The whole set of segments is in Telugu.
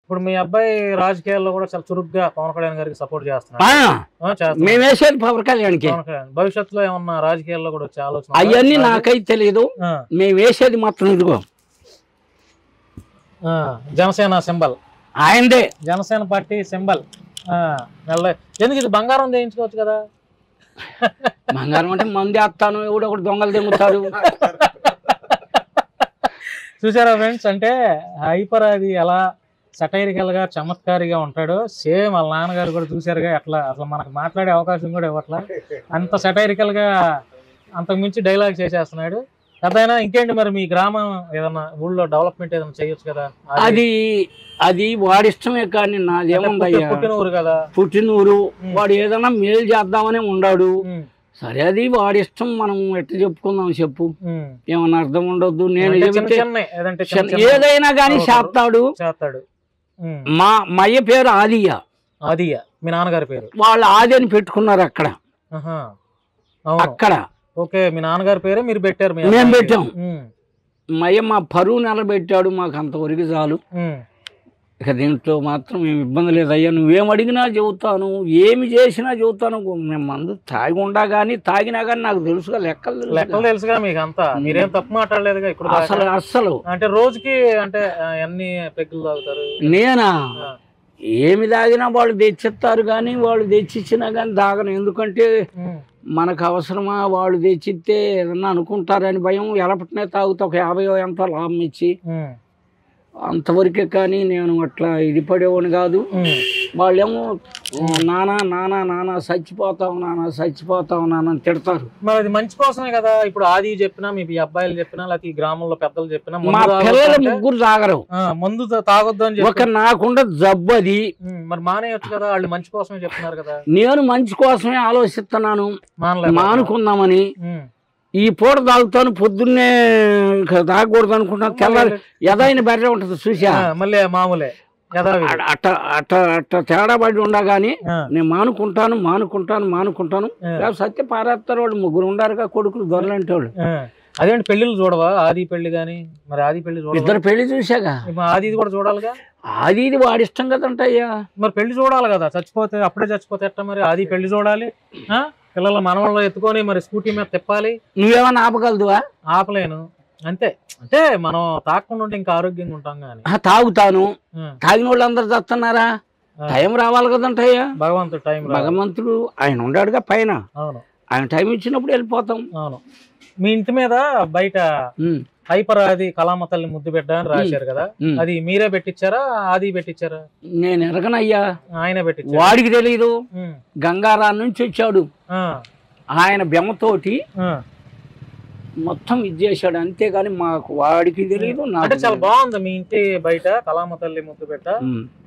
ఇప్పుడు మీ అబ్బాయి రాజకీయాల్లో కూడా చాలా చురుగ్గా పవన్ కళ్యాణ్ గారికి సపోర్ట్ చేస్తున్నాడు. మేము వేసేది పవన్ కళ్యాణ్కి. భవిష్యత్తులో ఏమన్నా రాజకీయాల్లో కూడా వచ్చే ఆలోచన? అవన్నీ నాకైతే తెలియదు. మేము వేసేది మాత్రం ఇదిగో జనసేన సింబల్ ఆయనదే, జనసేన పార్టీ సింబల్. ఎందుకు ఇది బంగారం చేయించుకోవచ్చు కదా? బంగారం అంటే మంది వేస్తాను, ఎవడో ఒకటి దొంగలు తెమ్ముతారు. చూసారా ఫ్రెండ్స్, అంటే హైపర్ అది ఎలా సటైరికల్ గా చమత్కారిగా ఉంటాడు, సేమ్ వాళ్ళ నాన్నగారు కూడా చూసారుగా ఎట్లా అసలు మనకు మాట్లాడే అవకాశం కూడా ఇవ్వట్లా, అంత సటైరికల్ గా అంతకు మించి డైలాగ్ చేసేస్తున్నాడు. అదైనా ఇంకేంటి మరి మీ గ్రామం ఏదన్నా ఊళ్ళో డెవలప్మెంట్ ఏదైనా చేయొచ్చు కదా? అది అది వాడి ఇష్టమే, కానీ నాదేముందయ్యా, పుట్టినూరు కదా, పుట్టినూరు. వాడు ఏదైనా మేలు చేద్దామనే ఉండాడు. సరే, అది వాడి ఇష్టం, మనం ఎట్లా చెప్పుకుందాం చెప్పు, ఏమన్నా అర్థం ఉండొద్దు. నేను ఏదైనా కానీ చేస్తాడు. మా అయ్య పేరు ఆదియ్య. ఆదియ్య మీ నాన్నగారి పేరు? వాళ్ళు ఆది అని పెట్టుకున్నారు అక్కడ. అక్కడ ఓకే, మీ నాన్నగారి పేరే మీరు పెట్టారు? మేము పెట్టాం. మా అయ్య మా పరువు నిలబెట్టాడు, మాకు అంతవరకు చాలు. ఇక దీంట్లో మాత్రం ఏమి ఇబ్బంది లేదు. అయ్యా నువ్వేం అడిగినా చెబుతాను, ఏమి చేసినా చెబుతాను. మేము మందు తాగి ఉండా కానీ తాగినా కానీ నాకు తెలుసుగా, లెక్కలు తెలుసుగా మీకు అంతా. మీరేం తప్పు మాట్లాడలేదుగా ఇప్పుడు అసలు. అంటే రోజుకి అంటే ఎన్ని పెగ్గులు తాగుతారు? నేనా ఏమి తాగినా వాళ్ళు తెచ్చిస్తారు, కానీ వాళ్ళు తెచ్చిచ్చినా కానీ తాగను. ఎందుకంటే మనకు అవసరమా, వాళ్ళు తెచ్చిస్తే ఏదన్నా అనుకుంటారని భయం. ఎలపటినే తాగుతా, ఒక 50 ఎంత లాభం ఇచ్చి అంతవరకే, కానీ నేను అట్లా ఇది పడేవాడిని కాదు. వాళ్ళేమో నానా నానా నానా చచ్చిపోతావు, నానా చచ్చిపోతావు నాన్న అని తిడతారు. మరి అది మంచి కోసమే కదా. ఇప్పుడు ఆది చెప్పినా, మీ అబ్బాయిలు చెప్పినా, లేకపోతే ఈ గ్రామంలో పెద్దలు చెప్పినా, మా పిల్లలు ముగ్గురు తాగరు, మందు తాగొద్దు అని ఒక నాకుండా జబ్బు అది. మరి మానేయొచ్చు కదా, వాళ్ళు మంచి కోసమే చెప్తున్నారు కదా. నేను మంచి కోసమే ఆలోచిస్తున్నాను, మానుకుందామని. ఈ పూట తాగుతాను, పొద్దున్నే తాగకూడదు అనుకుంటాను. తెల్లారి ఎదైన బెర్రె ఉంటుంది చూసా, మళ్ళీ మామూలే అట్ట అట్ట అట్ట తేడా పడి ఉండగాని నేను మానుకుంటాను. సత్య పారేస్తారు. వాళ్ళు ముగ్గురు ఉండారుగా కొడుకులు, దొరలంటే వాళ్ళు. అదేంటి పెళ్లిళ్ళు చూడవా? ఆది పెళ్లి గాని, మరి ఆది పెళ్లి ఇద్దరు పెళ్లి చూసాగా, ఆది కూడా చూడాలిగా. ఆది ఇది వాడి ఇష్టం కదంటయ్యా. మరి పెళ్లి చూడాలి కదా, చచ్చిపోతే అప్పుడే చచ్చిపోతే ఎట్లా మరి? ఆది పెళ్లి చూడాలి, పిల్లల మనవల్లో ఎత్తుకొని మరి స్కూటీ మీద తిప్పాలి. నువ్వేమన్నా ఆపగలదువా? ఆపలేను అంతే. అంటే మనం తాగకుండా ఉంటే ఇంకా ఆరోగ్యంగా ఉంటాం. కానీ తాగుతాను, తాగిన వాళ్ళు అందరు చస్తున్నారా? టైం రావాలి కదంటయ్యా. భగవంతుడు ఆయన ఉండాడుగా పైన. అవును, ఆయన టైం ఇచ్చినప్పుడు వెళ్ళిపోతాం. అవును. మీ ఇంటి మీద బయట హైపర్ ఆది కళామ తల్లి ముద్దు బిడ్డ అని రాశారు కదా, అది మీరే పెట్టించారా ఆది పెట్టించారా? నేను ఎరగనయ్యా, ఆయన పెట్టించారు. వాడికి తెలీదు. గంగారా నుంచి వచ్చాడు, ఆయన బెమ్మతోటి మొత్తం ఇది చేశాడు, అంతేగాని మాకు వాడికి తెలియదు. అంటే చాలా బాగుంది మీ ఇంటి బయట కళామ తల్లి ముద్దు బిడ్డ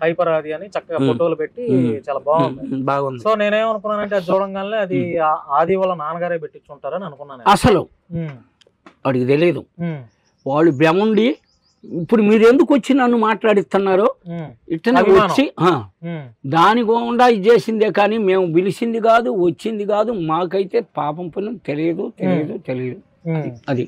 హైపర్ ఆది అని చక్కగా ఫోటోలు పెట్టి చాలా బాగుంది. సో నేనేమనుకున్నానంటే అది చూడంగానే అది ఆది వాళ్ళ నాన్నగారే పెట్టించుంటారని అనుకున్నాను. అసలు వాడికి తెలియదు. వాళ్ళు బెమ్మండి ఇప్పుడు మీరు ఎందుకు వచ్చి నన్ను మాట్లాడిస్తున్నారు ఇట్లా వచ్చి దాని గుండా ఇది చేసిందే, కానీ మేము పిలిచింది కాదు, వచ్చింది కాదు. మాకైతే పాపం పుణ్యం తెలియదు. అది